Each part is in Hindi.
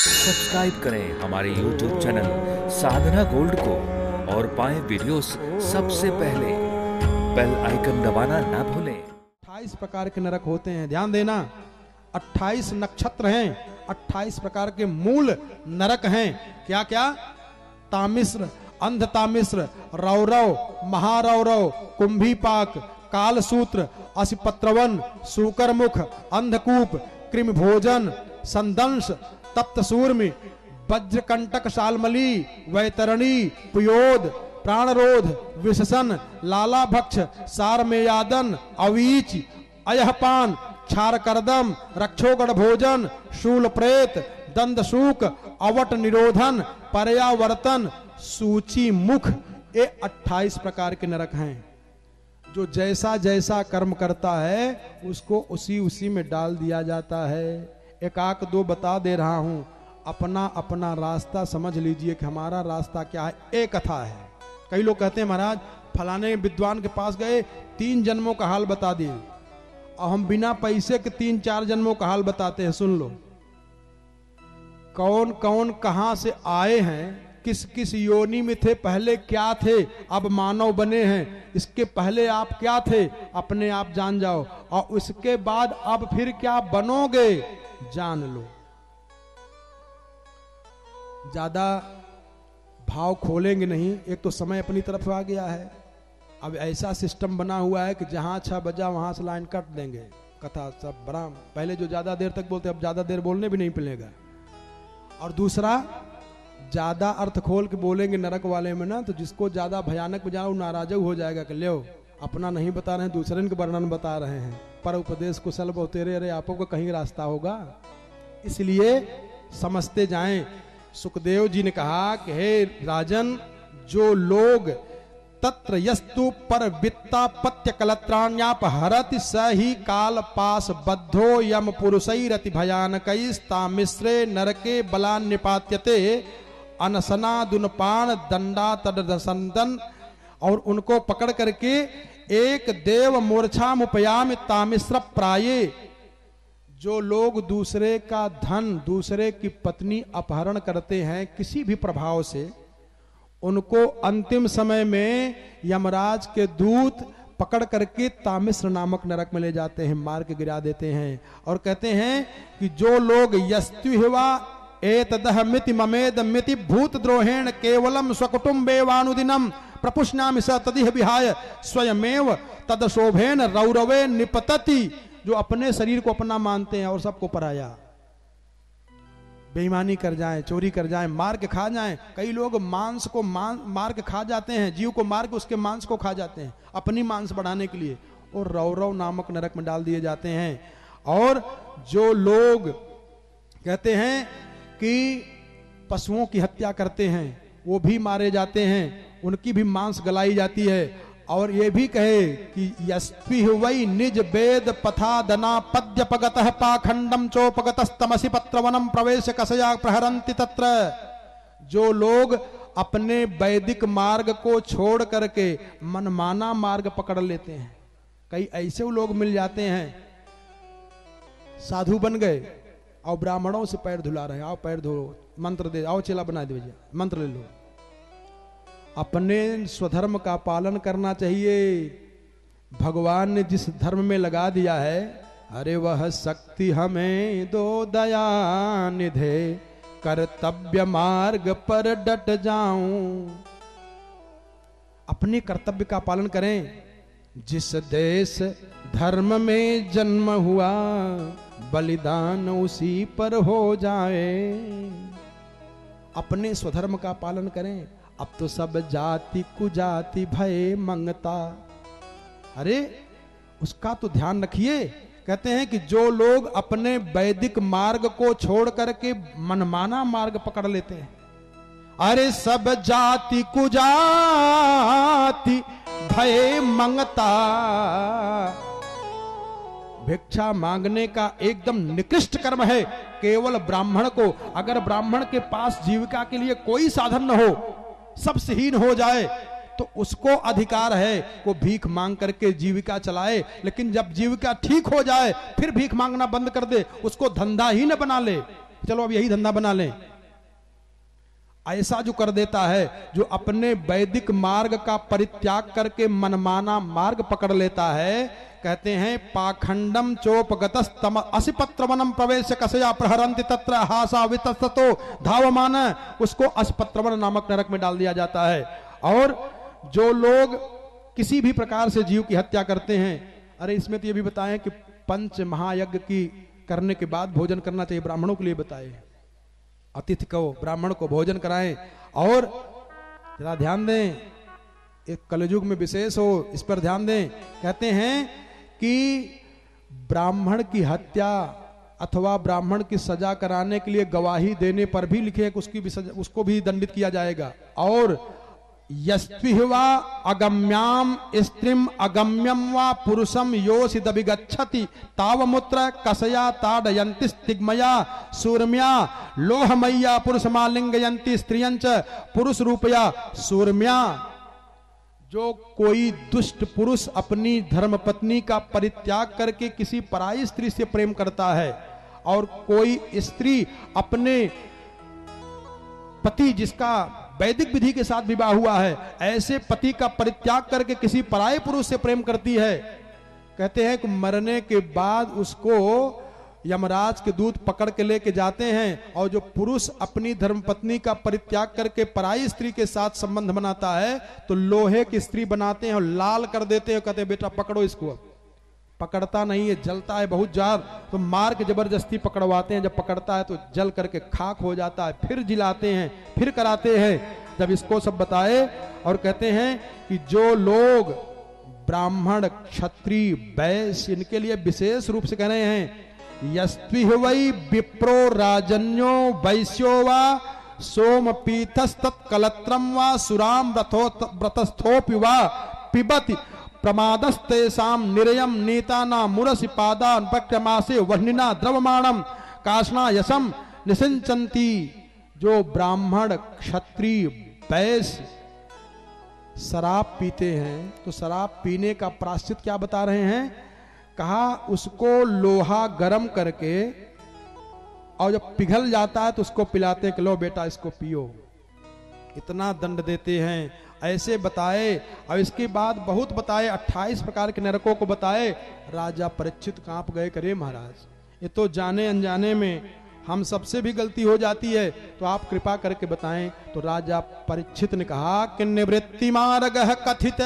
सब्सक्राइब करें हमारे YouTube चैनल साधना गोल्ड को और पाएं वीडियोस सबसे पहले। बेल आइकन दबाना ना भूलें। 28 प्रकार के नरक होते हैं, ध्यान देना। 28 नक्षत्र हैं, 28 प्रकार के मूल नरक हैं। क्या क्या? तामिश्र, अंध तामिश्र, रौरव, महारौरव, कुंभीपाक, कालसूत्र, असिपत्रवन, सूकरमुख, अंधकूप, कृमिभोजन, संदंश, तप्तसूर्मी, वज्रकंटक, शालमली, वैतरणी, पुयोद, प्राणरोध, विशसन, लालाभक्ष, सारमेयादन, अवीच, अयहपान, क्षारकर्दम, रक्षोगण भोजन, शूल प्रेत, दंदशूक, अवट निरोधन, पर्यावर्तन, सूची मुख। ये 28 प्रकार के नरक हैं। जो जैसा जैसा कर्म करता है उसको उसी उसी में डाल दिया जाता है। एक आक दो बता दे रहा हूं, अपना अपना रास्ता समझ लीजिए कि हमारा रास्ता क्या है। एक कथा है। कई लोग कहते हैं महाराज फलाने विद्वान के पास गए, 3 जन्मों का हाल बता दिए, और हम बिना पैसे के 3-4 जन्मों का हाल बताते हैं। सुन लो, कौन कौन कहां से आए हैं, किस किस योनि में थे, पहले क्या थे, अब मानव बने हैं, इसके पहले आप क्या थे, अपने आप जान जाओ, और उसके बाद अब फिर क्या बनोगे जान लो। ज्यादा भाव खोलेंगे नहीं, एक तो समय अपनी तरफ आ गया है। अब ऐसा सिस्टम बना हुआ है कि जहां 6 बजा वहां से लाइन काट देंगे। कथा सब बड़ा, पहले जो ज्यादा देर तक बोलते अब ज्यादा देर बोलने भी नहीं मिलेगा। और दूसरा, ज्यादा अर्थ खोल के बोलेंगे नरक वाले में ना, तो जिसको ज्यादा भयानक बजाओ नाराज हो जाएगा कि लो अपना नहीं बता रहे हैं, दूसरे के वर्णन बता रहे हैं। पर उपदेश कुशल बहुतेरे, अरे आपो का कहीं रास्ता होगा। इसलिए समझते जाएं। सुखदेव जी ने कहा कि हे राजन, जो लोग तत्र यस्तु पर वित्ता पत्य कलत्राण्याप हरति स ही काल पास बद्धो यम पुरुषैरति भयानकैस्तामिश्रे नरके बलान् निपात्यते अनसना दुनपान दंडा तदसंदन। और उनको पकड़ करके एक देव मूर्छा मुपयाम तामिश्र प्राये। जो लोग दूसरे का धन, दूसरे की पत्नी अपहरण करते हैं किसी भी प्रभाव से, उनको अंतिम समय में यमराज के दूत पकड़ करके तामिश्र नामक नरक में ले जाते हैं, मार के गिरा देते हैं। और कहते हैं कि जो लोग यस्तुहिवा एतदह मिति ममेद मिति भूतद्रोहेण केवलम स्वकुटुम्बेवानुदिनम प्रपुष्णामि स तदिह विहाय स्वयमेव तदशोभेन रौरवे निपतति। जो अपने शरीर को अपना मानते हैं और सबको पराया, बेईमानी कर जाएं, चोरी कर जाएं, मार के खा जाएं। कई लोग मांस को मार के खा जाते हैं, जीव को मार के उसके मांस को खा जाते हैं अपनी मांस बढ़ाने के लिए, और रौरव नामक नरक में डाल दिए जाते हैं। और जो लोग कहते हैं कि पशुओं की हत्या करते हैं वो भी मारे जाते हैं, उनकी भी मांस गलाई जाती है। और ये भी कहे कि यस्पि वै निज वेद पथा दना पद्य पगतः पाखंडम चोपगतस्तमसि पत्रवनम प्रवेश कसया प्रहरन्ति तत्र। जो लोग अपने वैदिक मार्ग को छोड़ करके मनमाना मार्ग पकड़ लेते हैं, कई ऐसे लोग मिल जाते हैं, साधु बन गए और ब्राह्मणों से पैर धुला रहे हैं, आओ पैर धो, मंत्र दे, आओ चेला बना दीजिए, मंत्र ले लो। अपने स्वधर्म का पालन करना चाहिए। भगवान ने जिस धर्म में लगा दिया है, अरे वह शक्ति हमें दो दया निधे, कर्तव्य मार्ग पर डट जाऊं। अपने कर्तव्य का पालन करें। जिस देश धर्म में जन्म हुआ बलिदान उसी पर हो जाए। अपने स्वधर्म का पालन करें। अब तो सब जाति कुजाति भय मंगता, अरे उसका तो ध्यान रखिए। कहते हैं कि जो लोग अपने वैदिक मार्ग को छोड़ करके मनमाना मार्ग पकड़ लेते हैं, अरे सब जाति कुजाति भय मंगता। भिक्षा मांगने का एकदम निकृष्ट कर्म है केवल ब्राह्मण को। अगर ब्राह्मण के पास जीविका के लिए कोई साधन न हो, सब सेहीन हो जाए, तो उसको अधिकार है वो भीख मांग करके जीविका चलाए। लेकिन जब जीविका ठीक हो जाए फिर भीख मांगना बंद कर दे, उसको धंधा ही न बना ले, चलो अब यही धंधा बना लें। ऐसा जो कर देता है, जो अपने वैदिक मार्ग का परित्याग करके मनमाना मार्ग पकड़ लेता है, कहते हैं पाखंडम चोपगतस्तम असिपत्रवनम प्रवेश कसया प्रहरंति तत्र हासा वितस्तो धावमान, उसको असिपत्रवन नामक नरक में डाल दिया जाता है। और जो लोग किसी भी प्रकार से जीव की हत्या करते हैं, अरे इसमें तो ये भी बताएं कि पंच महायज्ञ की करने के बाद भोजन करना चाहिए, ब्राह्मणों के लिए बताए, अतिथि को ब्राह्मण को भोजन कराएं। और जरा ध्यान दें, एक कलयुग में विशेष हो, इस पर ध्यान दें। कहते हैं कि ब्राह्मण की हत्या अथवा ब्राह्मण की सजा कराने के लिए गवाही देने पर भी लिखे कि उसको भी दंडित किया जाएगा। और यस्त्विवा अगम्याम स्त्रीम अगम्यम वा पुरुषम योषिदभिगच्छति तावमुत्र कसया ताडयन्ति स्तिग्मया सूर्म्या लोहमय्या पुरुषमालिंगयन्ति स्त्रियंच पुरुष रूपया सूर्म्या। जो कोई दुष्ट पुरुष अपनी धर्मपत्नी का परित्याग करके किसी पराई स्त्री से प्रेम करता है, और कोई स्त्री अपने पति जिसका वैदिक विधि के साथ विवाह हुआ है, ऐसे पति का परित्याग करके किसी पराये पुरुष से प्रेम करती है, कहते हैं कि मरने के बाद उसको यमराज के दूत पकड़ के लेके जाते हैं। और जो पुरुष अपनी धर्मपत्नी का परित्याग करके पराई स्त्री के साथ संबंध बनाता है, तो लोहे की स्त्री बनाते हैं और लाल कर देते हैं, कहते हैं बेटा पकड़ो इसको। पकड़ता नहीं है, जलता है बहुत जार, तो मार के जबरदस्ती पकड़वाते हैं। जब पकड़ता है तो जल करके खाक हो जाता है, फिर जिलाते हैं, फिर कराते हैं। जब इसको सब बताए और कहते हैं कि जो लोग ब्राह्मण क्षत्रिय वैश्य, इनके लिए विशेष रूप से कह रहे हैं, यस्त्विहवै विप्रो राजन्यो वैश्यो वा सोमपीठस्तत्कलत्रम वा सुराम व्रतस्थोपि वा पिबति प्रमादस्तेषां निरयम नीताना मुरसि पादान पक्रमासे वर्णिना द्रवमाणम काशना यशम निसिंचन्ति। जो ब्राह्मण क्षत्रिय वैश्य शराब पीते हैं, तो शराब पीने का प्रायश्चित क्या बता रहे हैं? कहा उसको लोहा गरम करके, और जब पिघल जाता है तो उसको पिलाते हैं कि लो बेटा इसको पियो। इतना दंड देते हैं, ऐसे बताए। और इसके बाद बहुत बताए, 28 प्रकार के नरकों को बताए। राजा परीक्षित कांप गए, करे महाराज ये तो जाने अनजाने में हम सबसे भी गलती हो जाती है, तो आप कृपा करके बताएं। तो राजा परीक्षित ने कहा कि निवृत्ति मार्ग कथित,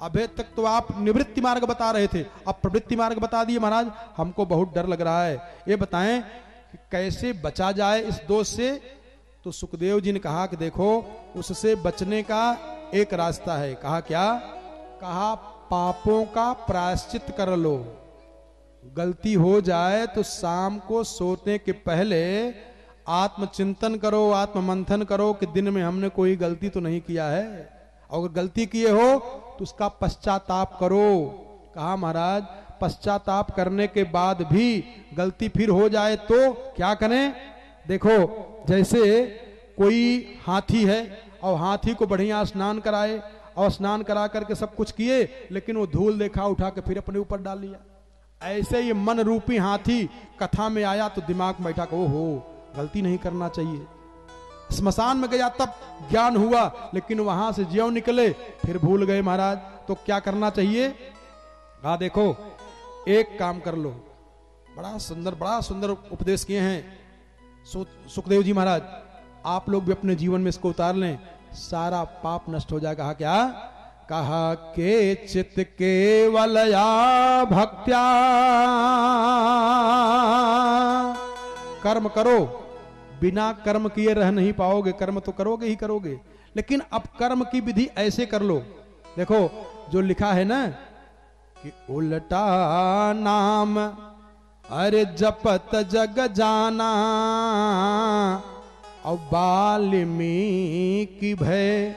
अभी तक तो आप निवृत्ति मार्ग बता रहे थे, अब प्रवृत्ति मार्ग बता दिए महाराज, हमको बहुत डर लग रहा है, ये बताएं कि कैसे बचा जाए इस दोष से। तो सुखदेव जी ने कहा कि देखो उससे बचने का एक रास्ता है। कहा क्या? कहा पापों का प्रायश्चित कर लो। गलती हो जाए तो शाम को सोने के पहले आत्मचिंतन करो, आत्ममंथन करो कि दिन में हमने कोई गलती तो नहीं किया है, और अगर गलती किए हो तो उसका पश्चाताप करो। कहा महाराज पश्चाताप करने के बाद भी गलती फिर हो जाए तो क्या करें? देखो जैसे कोई हाथी है और हाथी को बढ़िया स्नान कराए, और स्नान करा करके सब कुछ किए, लेकिन वो धूल देखा उठा के फिर अपने ऊपर डाल लिया। ऐसे ये मन रूपी हाथी कथा में आया तो दिमाग में बैठा, ओहो गलती नहीं करना चाहिए। स्मशान में गया तब ज्ञान हुआ, लेकिन वहां से ज्यों निकले फिर भूल गए महाराज। तो क्या करना चाहिए? हाँ देखो एक काम कर लो, बड़ा सुंदर उपदेश किए हैं सुखदेव जी महाराज, आप लोग भी अपने जीवन में इसको उतार लें, सारा पाप नष्ट हो जाएगा। कहा क्या? कहा के चित केवलया भक्त्या, कर्म करो, बिना कर्म किए रह नहीं पाओगे, कर्म तो करोगे ही करोगे, लेकिन अब कर्म की विधि ऐसे कर लो। देखो जो लिखा है ना कि उल्टा नाम अरे जपत जग जाना, और वाल्मीकि भय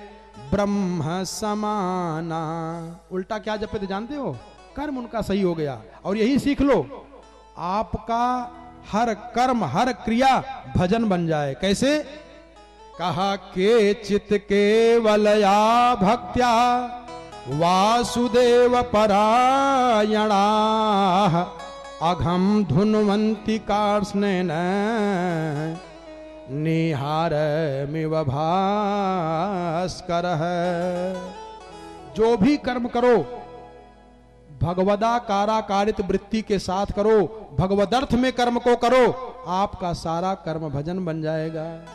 ब्रह्म समाना। उल्टा क्या जपे थे जानते हो? कर्म उनका सही हो गया। और यही सीख लो, आपका हर कर्म हर क्रिया भजन बन जाए। कैसे? कहा के चित केवलया भक्त्या वासुदेव परायणा अघम धुनवंती कार्ष्णेन निहार मिव भास्कर है। जो भी कर्म करो भगवदाकाराकारित वृत्ति के साथ करो, भगवदर्थ में कर्म को करो, आपका सारा कर्म भजन बन जाएगा।